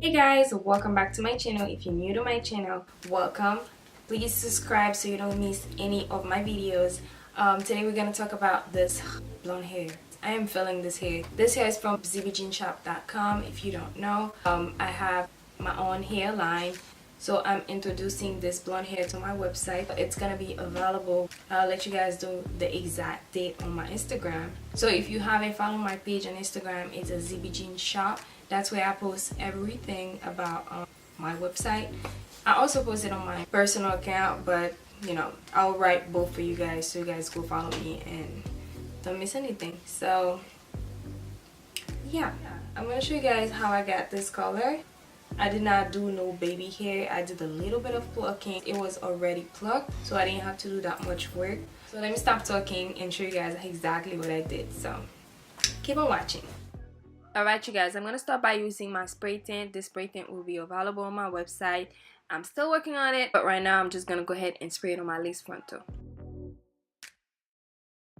Hey guys, welcome back to my channel. If you're new to my channel, welcome. Please subscribe so you don't miss any of my videos. Today we're gonna talk about this blonde hair. I am feeling this hair. This hair is from Zbedgineshop.com. If you don't know, I have my own hairline, so I'm introducing this blonde hair to my website. It's gonna be available. I'll let you guys know the exact date on my Instagram. So if you haven't followed my page on Instagram, it's a Zbedgineshop. That's where I post everything about my website. I also post it on my personal account, but you know, I'll write both for you guys so you guys go follow me and don't miss anything. So yeah, I'm gonna show you guys how I got this color. I did not do no baby hair. I did a little bit of plucking. It was already plucked, so I didn't have to do that much work. So let me stop talking and show you guys exactly what I did. So keep on watching. Alright you guys, I'm going to start by using my spray tint. This spray tint will be available on my website. I'm still working on it, but right now I'm just going to go ahead and spray it on my lace frontal.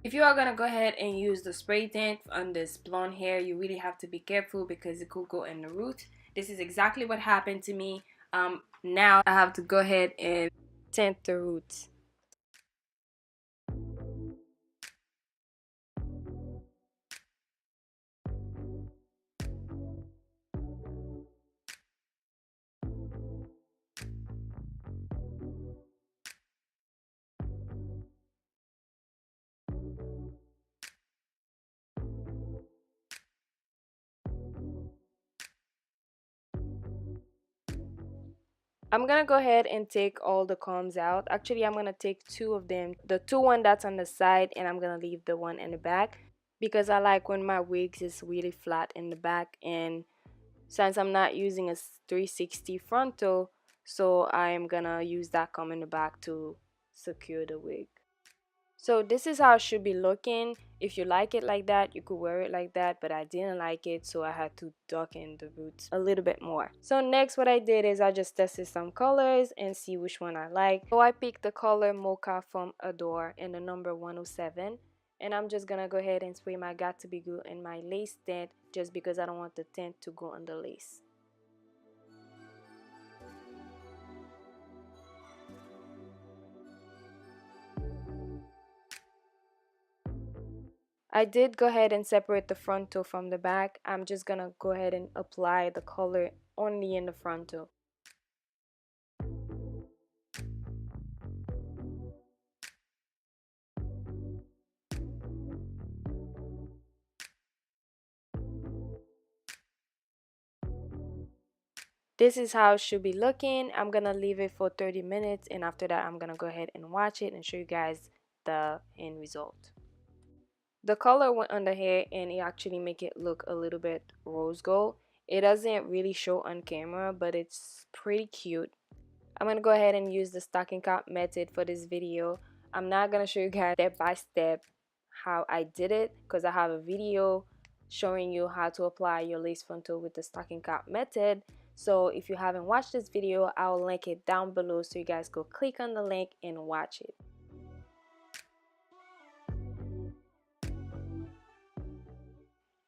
If you are going to go ahead and use the spray tint on this blonde hair, you really have to be careful because it could go in the root. This is exactly what happened to me. Now I have to go ahead and tint the roots. I'm gonna go ahead and take all the combs out. Actually, I'm gonna take two of them, the one that's on the side, and I'm gonna leave the one in the back because I like when my wigs is really flat in the back, and since I'm not using a 360 frontal, so I am gonna use that comb in the back to secure the wig. So this is how it should be looking. If you like it like that, you could wear it like that, but I didn't like it, so I had to darken the roots a little bit more. So next what I did is I just tested some colors and see which one I like. So I picked the color Mocha from Adore in the number 107, and I'm just gonna go ahead and spray my Got to Be Good in my lace tint just because I don't want the tint to go on the lace. I did go ahead and separate the frontal from the back. I'm just gonna go ahead and apply the color only in the frontal. This is how it should be looking. I'm gonna leave it for 30 minutes, and after that I'm gonna go ahead and watch it and show you guys the end result. The color went on the hair and it actually make it look a little bit rose gold. It doesn't really show on camera, but it's pretty cute. I'm gonna go ahead and use the stocking cap method for this video. I'm not gonna show you guys step by step how I did it because I have a video showing you how to apply your lace frontal with the stocking cap method. So if you haven't watched this video, I'll link it down below so you guys go click on the link and watch it.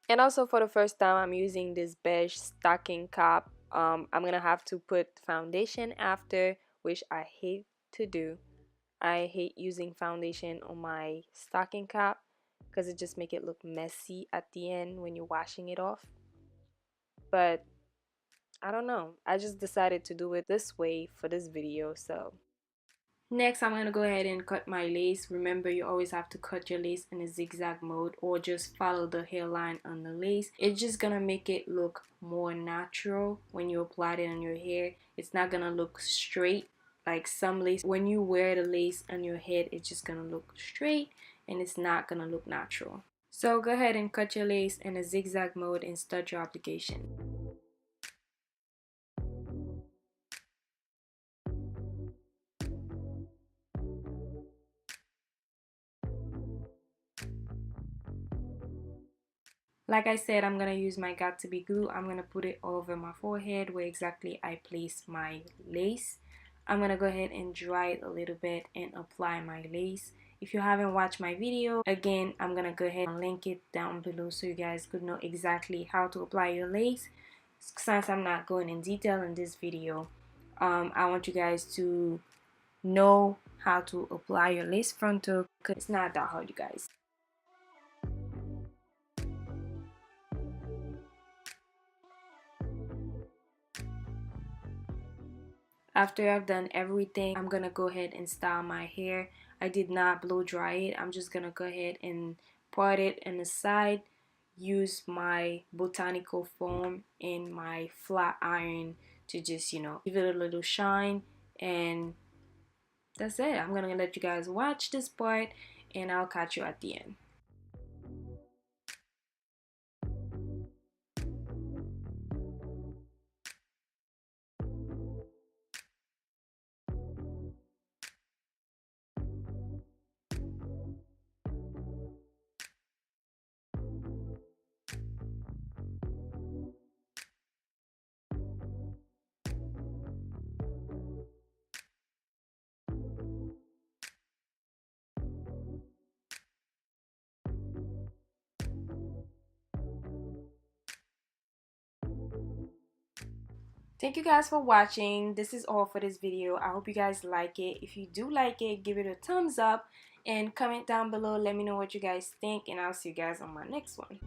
And also for the first time I'm using this beige stocking cap. I'm gonna have to put foundation after, which I hate to do. I hate using foundation on my stocking cap because it just make it look messy at the end when you're washing it off. But I don't know, I just decided to do it this way for this video. So next I'm going to go ahead and cut my lace. Remember, you always have to cut your lace in a zigzag mode or just follow the hairline on the lace. It's just going to make it look more natural when you apply it on your hair. It's not going to look straight like some lace. When you wear the lace on your head, it's just going to look straight and it's not going to look natural. So go ahead and cut your lace in a zigzag mode and start your application. Like I said, I'm gonna use my got to be glue. I'm gonna put it over my forehead where exactly I place my lace. I'm gonna go ahead and dry it a little bit and apply my lace. If you haven't watched my video, again, I'm gonna go ahead and link it down below so you guys could know exactly how to apply your lace. Since I'm not going in detail in this video, I want you guys to know how to apply your lace frontal because it's not that hard, you guys. After I've done everything, I'm gonna go ahead and style my hair. I did not blow dry it. I'm just gonna go ahead and part it in the side, use my botanical foam and my flat iron to just, give it a little shine, and that's it. I'm gonna let you guys watch this part and I'll catch you at the end. Thank you guys for watching. This is all for this video. I hope you guys like it. If you do like it, give it a thumbs up and comment down below. Let me know what you guys think, and I'll see you guys on my next one.